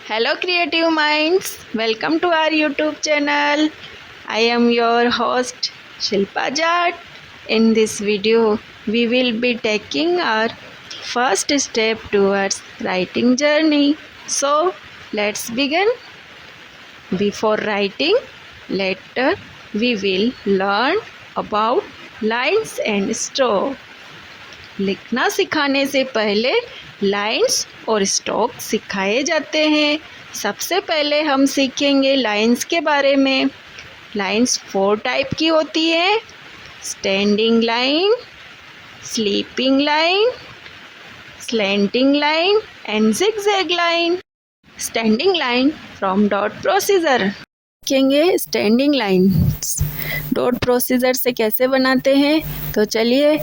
Hello creative minds, welcome to our YouTube channel. I am your host Shilpa Jat. In this video, we will be taking our first step towards writing journey. So, let's begin. Before writing, later we will learn about lines and stroke. लिखना सिखाने से पहले lines और stroke सिखाए जाते हैं। सबसे पहले हम सीखेंगे लाइंस के बारे में। लाइंस 4 टाइप की होती है: standing line, sleeping line, slanting line and zigzag line. Standing line from dot procedure सीखेंगे। स्टैंडिंग लाइन डॉट प्रोसीजर से कैसे बनाते हैं, तो चलिए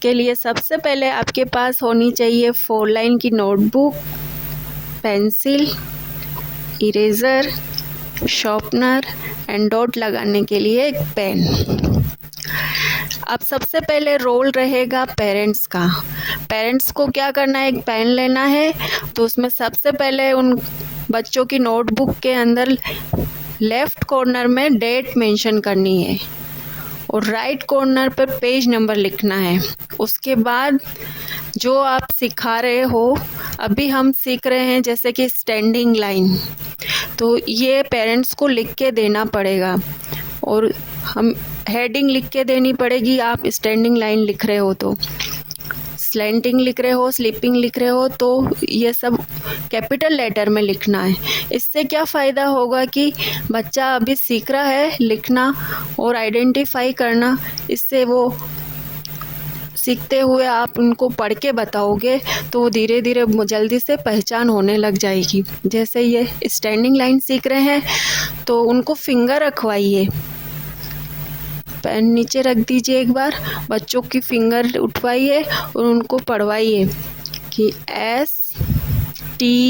के लिए सबसे पहले आपके पास होनी चाहिए 4 लाइन की notebook, pencil, eraser, sharpener and dot लगाने के लिए एक पेन। अब सबसे पहले रोल रहेगा पेरेंट्स का। पेरेंट्स को क्या करना है, एक पेन लेना है, तो उसमें सबसे पहले उन बच्चों की नोटबुक के अंदर लेफ़्ट कॉर्नर में डेट मेंशन करनी है और राइट कॉर्नर पर पेज नंबर लिखना है। उसके बाद जो आप सिखा रहे हो, अभी हम सीख रहे हैं जैसे कि स्टैंडिंग लाइन, तो ये पेरेंट्स को लिख के देना पड़ेगा और हम हेडिंग लिख के देनी पड़ेगी। आप स्टैंडिंग लाइन लिख रहे हो तो, स्लैंटिंग लिख रहे हो, स्लीपिंग लिख रहे हो, तो ये सब कैपिटल लेटर में लिखना है। इससे क्या फ़ायदा होगा कि बच्चा अभी सीख रहा है लिखना और आइडेंटिफाई करना, इससे वो सीखते हुए आप उनको पढ़ के बताओगे तो वो धीरे धीरे जल्दी से पहचान होने लग जाएगी। जैसे ये स्टैंडिंग लाइन सीख रहे हैं तो उनको फिंगर रखवाइए, पेन नीचे रख दीजिए, एक बार बच्चों की फिंगर उठवाइए और उनको पढ़वाइए कि STANDING,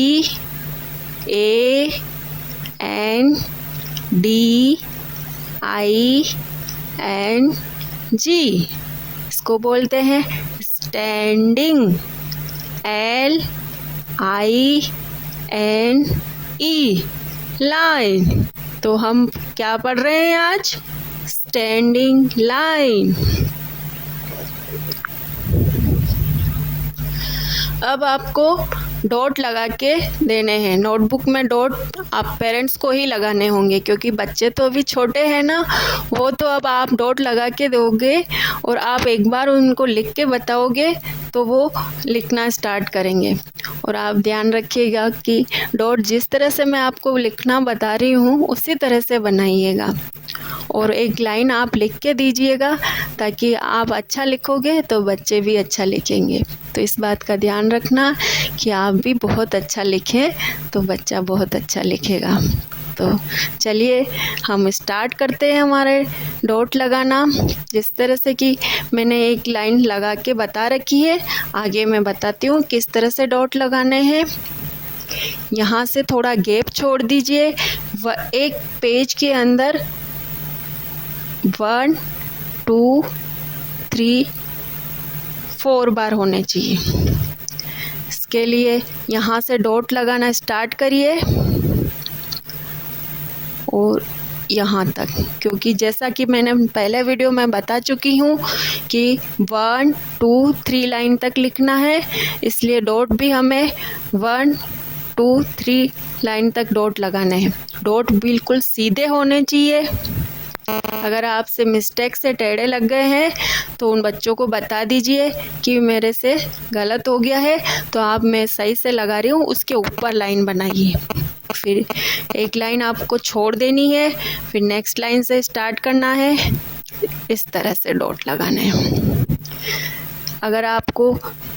इसको बोलते हैं स्टैंडिंग, LINE लाइन। तो हम क्या पढ़ रहे हैं आज? Standing line. अब आपको डॉट लगा के देने हैं। नोटबुक में डॉट आप पेरेंट्स को ही लगाने होंगे क्योंकि बच्चे तो अभी छोटे हैं ना, वो तो अब आप डॉट लगा के दोगे और आप एक बार उनको लिख के बताओगे तो वो लिखना स्टार्ट करेंगे। और आप ध्यान रखिएगा कि डॉट जिस तरह से मैं आपको लिखना बता रही हूँ उसी तरह से बनाइएगा और एक लाइन आप लिख के दीजिएगा ताकि आप अच्छा लिखोगे तो बच्चे भी अच्छा लिखेंगे। तो इस बात का ध्यान रखना कि आप भी बहुत अच्छा लिखें तो बच्चा बहुत अच्छा लिखेगा। तो चलिए हम स्टार्ट करते हैं हमारे डॉट लगाना। जिस तरह से कि मैंने एक लाइन लगा के बता रखी है, आगे मैं बताती हूँ किस तरह से डॉट लगाने हैं। यहाँ से थोड़ा गैप छोड़ दीजिए। एक पेज के अंदर 1 2 3 4 बार होने चाहिए। इसके लिए यहाँ से डॉट लगाना स्टार्ट करिए और यहाँ तक, क्योंकि जैसा कि मैंने पहले वीडियो में बता चुकी हूँ कि 1 2 3 लाइन तक लिखना है, इसलिए डॉट भी हमें 1 2 3 लाइन तक डॉट लगाने हैं। डॉट बिल्कुल सीधे होने चाहिए। अगर आपसे मिस्टेक से टेढ़े लग गए हैं तो उन बच्चों को बता दीजिए कि मेरे से गलत हो गया है, तो आप मैं सही से लगा रही हूँ उसके ऊपर लाइन बनाइए। फिर एक लाइन आपको छोड़ देनी है, फिर नेक्स्ट लाइन से स्टार्ट करना है। इस तरह से डॉट लगाने हैं। अगर आपको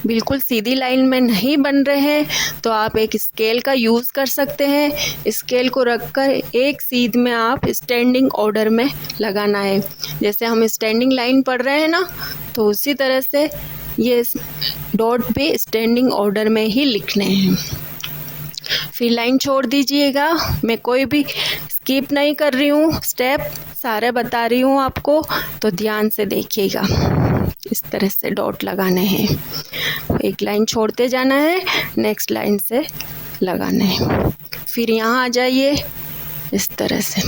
बिल्कुल सीधी लाइन में नहीं बन रहे हैं तो आप एक स्केल का यूज़ कर सकते हैं। स्केल को रखकर एक सीध में आप स्टैंडिंग ऑर्डर में लगाना है। जैसे हम स्टैंडिंग लाइन पढ़ रहे हैं ना, तो उसी तरह से ये डॉट भी स्टैंडिंग ऑर्डर में ही लिखने हैं। फिर लाइन छोड़ दीजिएगा। मैं कोई भी स्किप नहीं कर रही हूँ, स्टेप सारे बता रही हूँ आपको, तो ध्यान से देखिएगा। इस तरह से डॉट लगाने हैं। एक लाइन छोड़ते जाना है, नेक्स्ट लाइन से लगाना है। फिर यहाँ आ जाइए इस तरह से।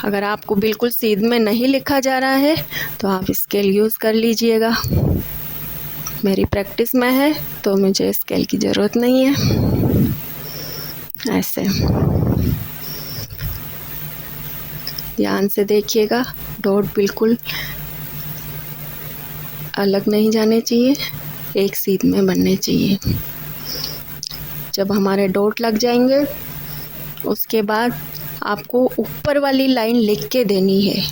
अगर आपको बिल्कुल सीध में नहीं लिखा जा रहा है तो आप स्केल यूज़ कर लीजिएगा। मेरी प्रैक्टिस में है तो मुझे स्केल की ज़रूरत नहीं है। ऐसे ध्यान से देखिएगा, डॉट बिल्कुल अलग नहीं जाने चाहिए, एक सीध में बनने चाहिए। जब हमारे डॉट लग जाएंगे उसके बाद आपको ऊपर वाली लाइन लिख के देनी है।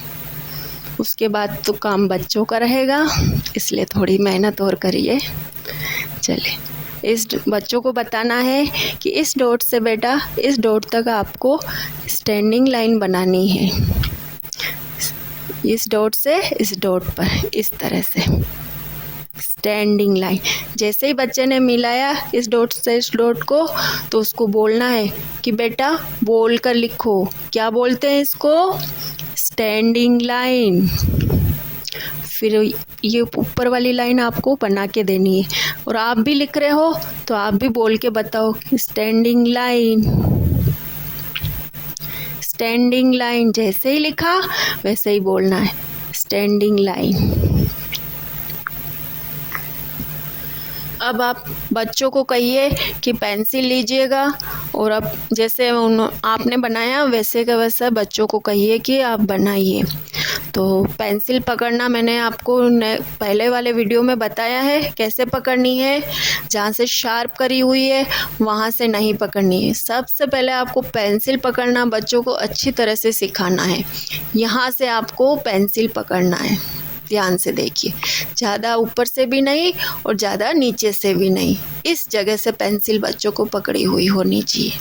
उसके बाद तो काम बच्चों का रहेगा, इसलिए थोड़ी मेहनत और करिए। चलिए, इस बच्चों को बताना है कि इस डॉट से बेटा इस डॉट तक आपको स्टैंडिंग लाइन बनानी है। इस डॉट से इस डॉट पर इस तरह से स्टैंडिंग लाइन। जैसे ही बच्चे ने मिलाया इस डॉट से इस डॉट को, तो उसको बोलना है कि बेटा बोल कर लिखो। क्या बोलते हैं इसको? Standing line. फिर ये ऊपर वाली लाइन आपको बना के देनी है। और आप भी लिख रहे हो तो आप भी बोल के बताओ स्टैंडिंग लाइन, स्टैंडिंग लाइन। जैसे ही लिखा वैसे ही बोलना है, स्टैंडिंग लाइन। अब आप बच्चों को कहिए कि पेंसिल लीजिएगा, और अब जैसे आपने बनाया वैसे का वैसा बच्चों को कहिए कि आप बनाइए। तो पेंसिल पकड़ना मैंने आपको पहले वाले वीडियो में बताया है कैसे पकड़नी है। जहाँ से शार्प करी हुई है वहाँ से नहीं पकड़नी है। सबसे पहले आपको पेंसिल पकड़ना बच्चों को अच्छी तरह से सिखाना है। यहाँ से आपको पेंसिल पकड़ना है, ध्यान से देखिए। ज़्यादा ऊपर से भी नहीं और ज़्यादा नीचे से भी नहीं, इस जगह से पेंसिल बच्चों को पकड़ी हुई होनी चाहिए।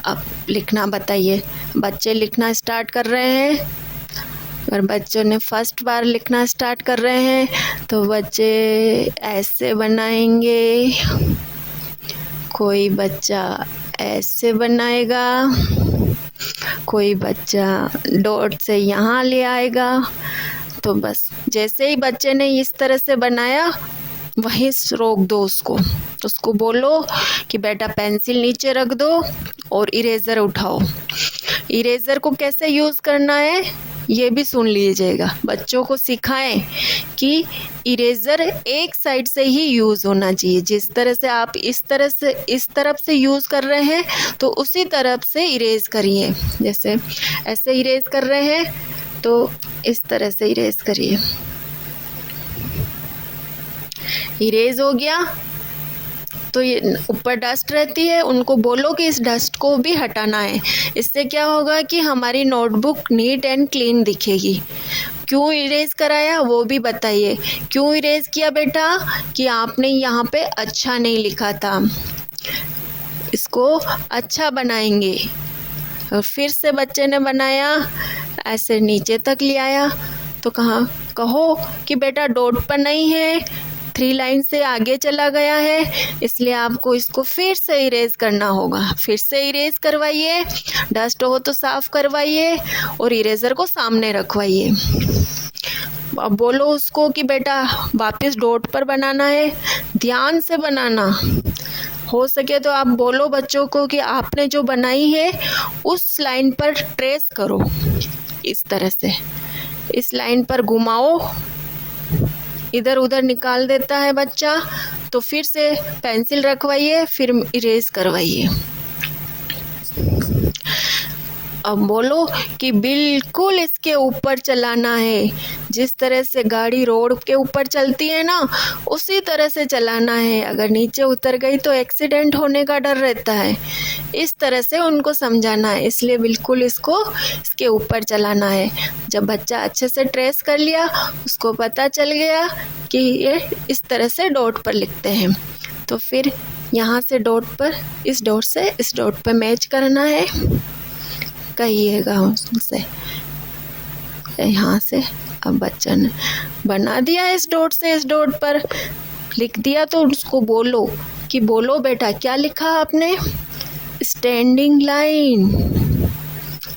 अब लिखना बताइए। बच्चे लिखना स्टार्ट कर रहे हैं। अगर बच्चों ने फर्स्ट बार लिखना स्टार्ट कर रहे हैं तो बच्चे ऐसे बनाएंगे, कोई बच्चा ऐसे बनाएगा, कोई बच्चा डॉट से यहाँ ले आएगा। तो बस जैसे ही बच्चे ने इस तरह से बनाया वहीं रोक दो उसको बोलो कि बेटा पेंसिल नीचे रख दो और इरेज़र उठाओ। इरेज़र को कैसे यूज़ करना है ये भी सुन लीजिएगा। बच्चों को सिखाएं कि इरेज़र एक साइड से ही यूज़ होना चाहिए। जिस तरह से आप इस तरफ से यूज़ कर रहे हैं तो उसी तरफ से इरेज़ करिए। जैसे ऐसे इरेज़ कर रहे हैं तो इस तरह से इरेज़ करिए। इरेज़ हो गया तो ये ऊपर डस्ट रहती है, उनको बोलो कि इस डस्ट को भी हटाना है। इससे क्या होगा कि हमारी नोटबुक नीट एंड क्लीन दिखेगी। क्यों इरेज़ कराया वो भी बताइए। क्यों इरेज़ किया बेटा? कि आपने यहाँ पे अच्छा नहीं लिखा था, इसको अच्छा बनाएंगे। और फिर से बच्चे ने बनाया, ऐसे नीचे तक ले आया तो कहो कि बेटा डॉट पर नहीं है, 3 लाइन से आगे चला गया है, इसलिए आपको इसको फिर से इरेज करना होगा। फिर से इरेज करवाइए, डस्ट हो तो साफ करवाइए और इरेजर को सामने रखवाइए। अब बोलो उसको कि बेटा वापस डॉट पर बनाना है, ध्यान से बनाना। हो सके तो आप बोलो बच्चों को कि आपने जो बनाई है उस लाइन पर ट्रेस करो। इस तरह से इस लाइन पर घुमाओ, इधर उधर निकाल देता है बच्चा तो फिर से पेंसिल रखवाइए, फिर इरेज करवाइए। अब बोलो कि बिल्कुल इसके ऊपर चलाना है, जिस तरह से गाड़ी रोड के ऊपर चलती है ना उसी तरह से चलाना है। अगर नीचे उतर गई तो एक्सीडेंट होने का डर रहता है। इस तरह से उनको समझाना है, इसलिए बिल्कुल इसको इसके ऊपर चलाना है। जब बच्चा अच्छे से ट्रेस कर लिया, उसको पता चल गया कि ये इस तरह से डॉट पर लिखते हैं, तो फिर यहाँ से डॉट पर इस डॉट से इस डॉट पर मैच करना है। कहिएगा उससे यहाँ से। अब बच्चा ने बना दिया इस डॉट से इस डॉट पर लिख दिया, तो उसको बोलो कि बोलो बेटा क्या लिखा आपने? Standing line.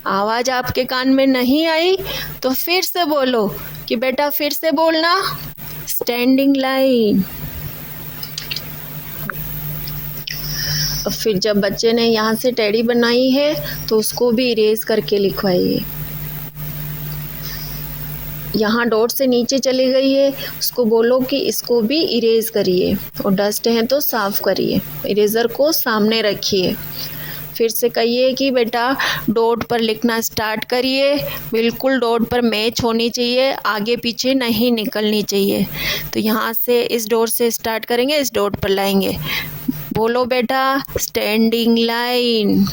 आवाज़ आपके कान में नहीं आई तो फिर से बोलो कि बेटा फिर से बोलना स्टैंडिंग लाइन। और फिर जब बच्चे ने यहाँ से टेडी बनाई है तो उसको भी इरेज करके लिखवाइए। यहाँ डॉट से नीचे चली गई है, उसको बोलो कि इसको भी इरेज करिए और डस्ट है तो साफ़ करिए। इरेज़र को सामने रखिए। फिर से कहिए कि बेटा डॉट पर लिखना स्टार्ट करिए। बिल्कुल डॉट पर मैच होनी चाहिए, आगे पीछे नहीं निकलनी चाहिए। तो यहाँ से इस डॉट से स्टार्ट करेंगे, इस डॉट पर लाएंगे। बोलो बेटा स्टैंडिंग लाइन।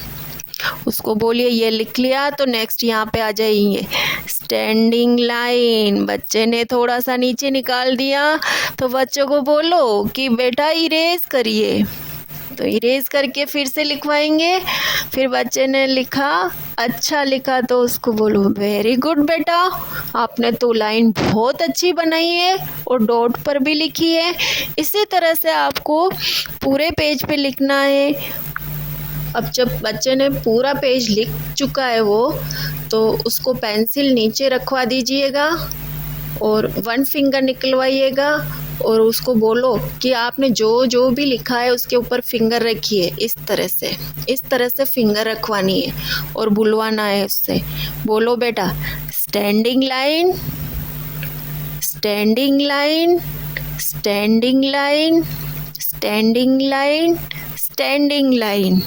उसको बोलिए ये लिख लिया तो नेक्स्ट यहाँ पे आ जाइए स्टैंडिंग लाइन। बच्चे ने थोड़ा सा नीचे निकाल दिया तो बच्चों को बोलो कि बेटा इरेज करिए। तो इरेज करके फिर से लिखवाएंगे। फिर बच्चे ने लिखा, अच्छा लिखा तो उसको बोलो वेरी गुड बेटा, आपने तो लाइन बहुत अच्छी बनाई है और डॉट पर भी लिखी है। इसी तरह से आपको पूरे पेज पे लिखना है। अब जब बच्चे ने पूरा पेज लिख चुका है तो उसको पेंसिल नीचे रखवा दीजिएगा और 1 फिंगर निकलवाइएगा और उसको बोलो कि आपने जो भी लिखा है उसके ऊपर फिंगर रखिए। इस तरह से फिंगर रखवानी है और बुलवाना है उससे। बोलो बेटा standing line, standing line, standing line, standing line, standing line,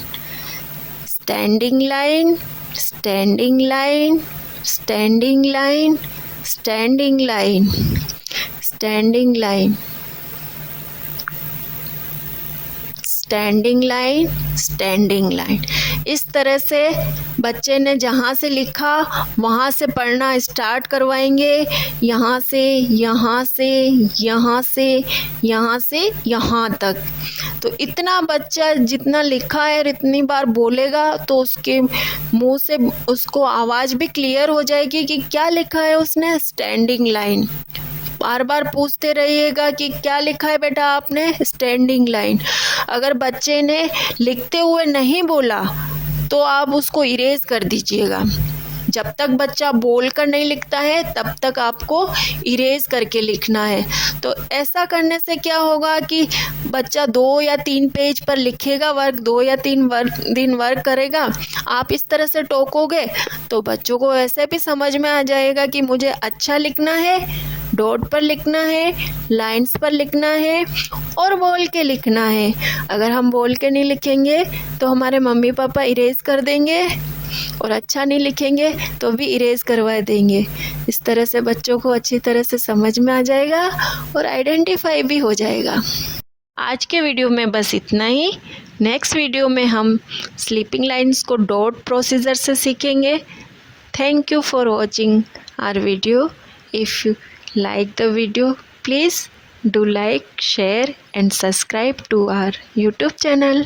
standing line, standing line, standing line, standing line, standing line, standing line, standing line. इस तरह से बच्चे ने जहाँ से लिखा वहाँ से पढ़ना स्टार्ट करवाएंगे। यहाँ से यहाँ से यहाँ से यहाँ से यहाँ तक। तो इतना बच्चा जितना लिखा है इतनी बार बोलेगा तो उसके मुंह से उसको आवाज़ भी क्लियर हो जाएगी कि क्या लिखा है उसने। स्टैंडिंग लाइन बार बार पूछते रहिएगा कि क्या लिखा है बेटा आपने, स्टैंडिंग लाइन। अगर बच्चे ने लिखते हुए नहीं बोला तो आप उसको इरेज कर दीजिएगा। जब तक बच्चा बोलकर नहीं लिखता है तब तक आपको इरेज करके लिखना है। तो ऐसा करने से क्या होगा कि बच्चा 2 या 3 पेज पर लिखेगा, 2 या 3 दिन वर्क करेगा। आप इस तरह से टोकोगे तो बच्चों को ऐसे भी समझ में आ जाएगा कि मुझे अच्छा लिखना है, डॉट पर लिखना है, लाइंस पर लिखना है और बोल के लिखना है। अगर हम बोल के नहीं लिखेंगे तो हमारे मम्मी पापा इरेज कर देंगे और अच्छा नहीं लिखेंगे तो भी इरेज करवा देंगे। इस तरह से बच्चों को अच्छी तरह से समझ में आ जाएगा और आइडेंटिफाई भी हो जाएगा। आज के वीडियो में बस इतना ही। नेक्स्ट वीडियो में हम sleeping lines co dot procedure से सीखेंगे। Thank you for watching our video. If you like the video, please do like, share and subscribe to our YouTube channel.